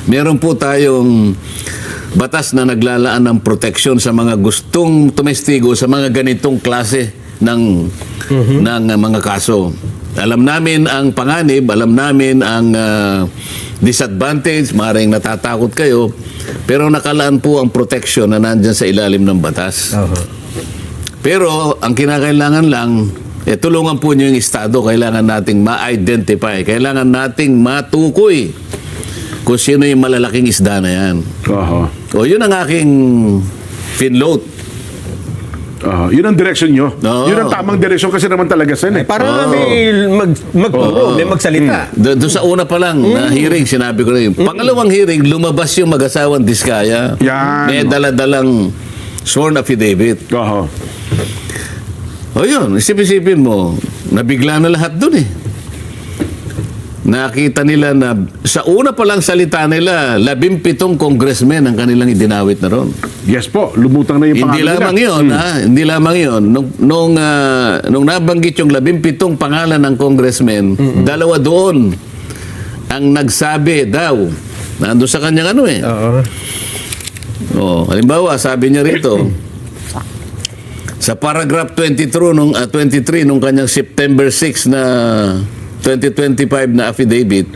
Meron po tayong batas na naglalaan ng proteksyon sa mga gustong tumestigo sa mga ganitong klase ng mga kaso. Alam namin ang panganib, alam namin ang disadvantage, maaaring natatakot kayo, pero nakalaan po ang proteksyon na nandyan sa ilalim ng batas. Pero ang kinakailangan lang, tulungan po niyo yung Estado. Kailangan nating ma-identify, kailangan nating matukoy kung sino yung malalaking isda na yan. O yun ang aking finload. Yun ang direksyon nyo. Yun ang tamang direksyon kasi naman talaga, Sen. Para may magturo, may magsalita. Doon sa una pa lang na hearing, sinabi ko na yun. Pangalawang hearing, lumabas yung mag-asawang Diskaya. Yan. May dala-dalang sworn affidavit. O yun, isip-isipin mo, nabigla na lahat dun eh. Nakita nila na sa una pa lang salita nila, 17 congressmen ang kanilang idinawit na ron. Yes po, lumutang na yung Hindi pangalan lamang nila. yun, hindi lamang yun. Nung nabanggit yung 17 pangalan ng congressmen, dalawa doon ang nagsabi daw, nandun sa kanyang ano eh. Halimbawa, sabi niya rito, sa paragraph 23 nung kanyang September 6 na 2025 na affidavit,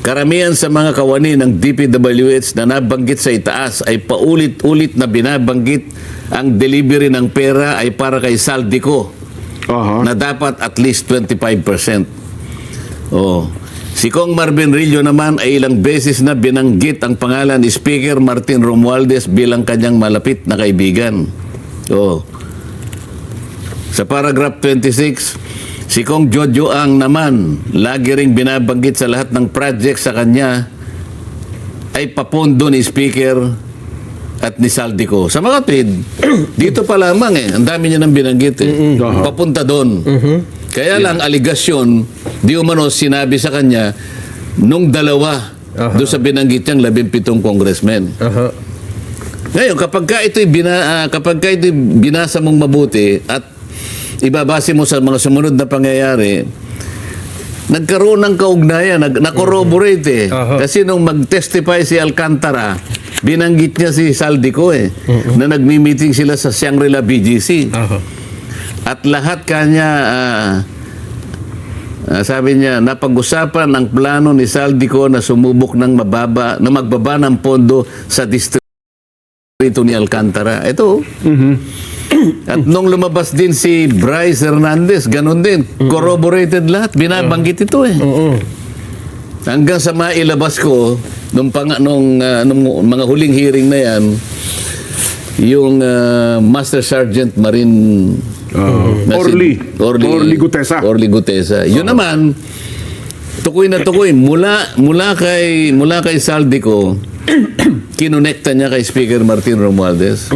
karamihan sa mga kawani ng DPWH na nabanggit sa itaas ay paulit-ulit na binabanggit ang delivery ng pera ay para kay Saldico na dapat at least 25%. Si Kong Marvin Rillo naman ay ilang beses na binanggit ang pangalan ni Speaker Martin Romualdez bilang kanyang malapit na kaibigan. Sa paragraph 26, si Kong Jojo Ang naman, lagi ring binabanggit sa lahat ng project sa kanya ay papondo ni Speaker at ni Saldico. Sa mga tweet, dito pa lamang ang dami niya nang binanggit papunta doon. Kaya lang, aligasyon, di umano sinabi sa kanya nung dalawa doon sa binanggit niyang 17 congressmen. Ngayon, kapag ka ito'y binasa mong mabuti at ibabase mo sa mga sumunod na pangyayari, nagkaroon ng kaugnayan, na-corroborate Kasi nung mag-testify si Alcantara, binanggit niya si Saldico na nagmi-meeting sila sa Shangri-La BGC. At lahat kanya, sabi niya, napag-usapan ang plano ni Saldico na sumubok ng magbaba ng pondo sa distrito ni Alcantara. Ito. At nung lumabas din si Bryce Hernandez, ganun din. Corroborated lahat. Binabanggit ito Hanggang sa mailabas ko, nung mga huling hearing na yan, yung Master Sergeant Marine Orly Gutesa. Orly Gutesa. Yun naman, tukoy na tukoy. Mula kay Saldico, kinonekta niya kay Speaker Martin Romualdez.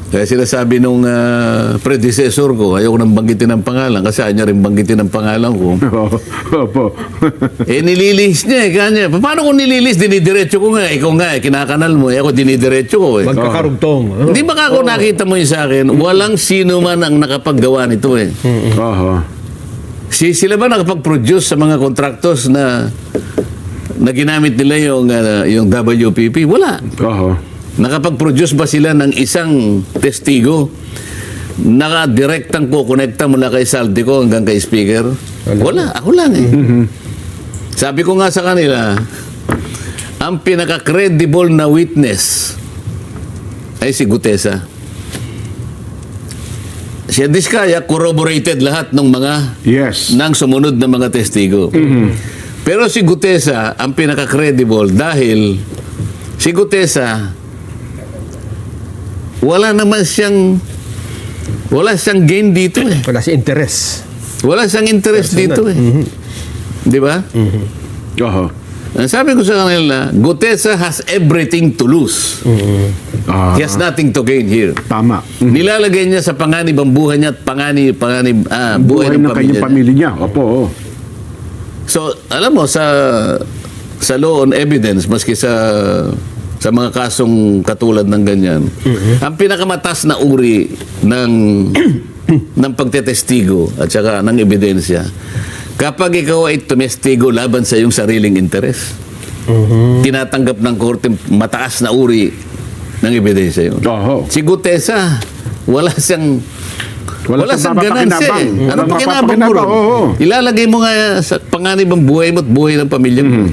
Kaya sinasabi nung predecessor ko, ayaw ko nang banggitin ang pangalan kasi ayaw niya rin banggitin ang pangalan ko. Nililis niya kanya. Paano kung nililis? Dinidiretso ko nga. Ikaw nga, kinakanal mo. Ako dinidiretso ko Magkakarugtong. Hindi ba ako nakita mo yun sa akin? Walang sino man ang nakapaggawa nito Sila ba nakapag-produce sa mga contractors na ginamit nila yung WPP? Wala. Nakapag-produce ba sila ng isang testigo naka-direktang kukonekta mula kay Saldico hanggang kay Speaker? Wala. Ako lang Sabi ko nga sa kanila, ang pinaka-credible na witness ay si Gutesa. Si Diskaya corroborated lahat ng mga ng sumunod na mga testigo. Pero si Gutesa ang pinaka-credible dahil si Gutesa wala siyang gain dito Wala siyang interest. Wala siyang interest dito Di ba? Sabi ko sa kanila, Gutesa has everything to lose. He has nothing to gain here. Tama. Nilalagay niya sa panganib ang buhay niya at buhay ng kanyang pamilya niya. So, alam mo, sa law on evidence, maski sa mga kasong katulad ng ganyan, ang pinakamataas na uri ng pagtetestigo at saka ng ebidensya, kapag ikaw ay tumestigo laban sa iyong sariling interes. tinatanggap ng korte mataas na uri ng ebidensya yun. Oho. Si Gutesa, wala siyang siyang ganansi. Ano Wala pakinabang mo ron? oo. Ilalagay mo nga sa panganib ang buhay mo at buhay ng pamilya mo.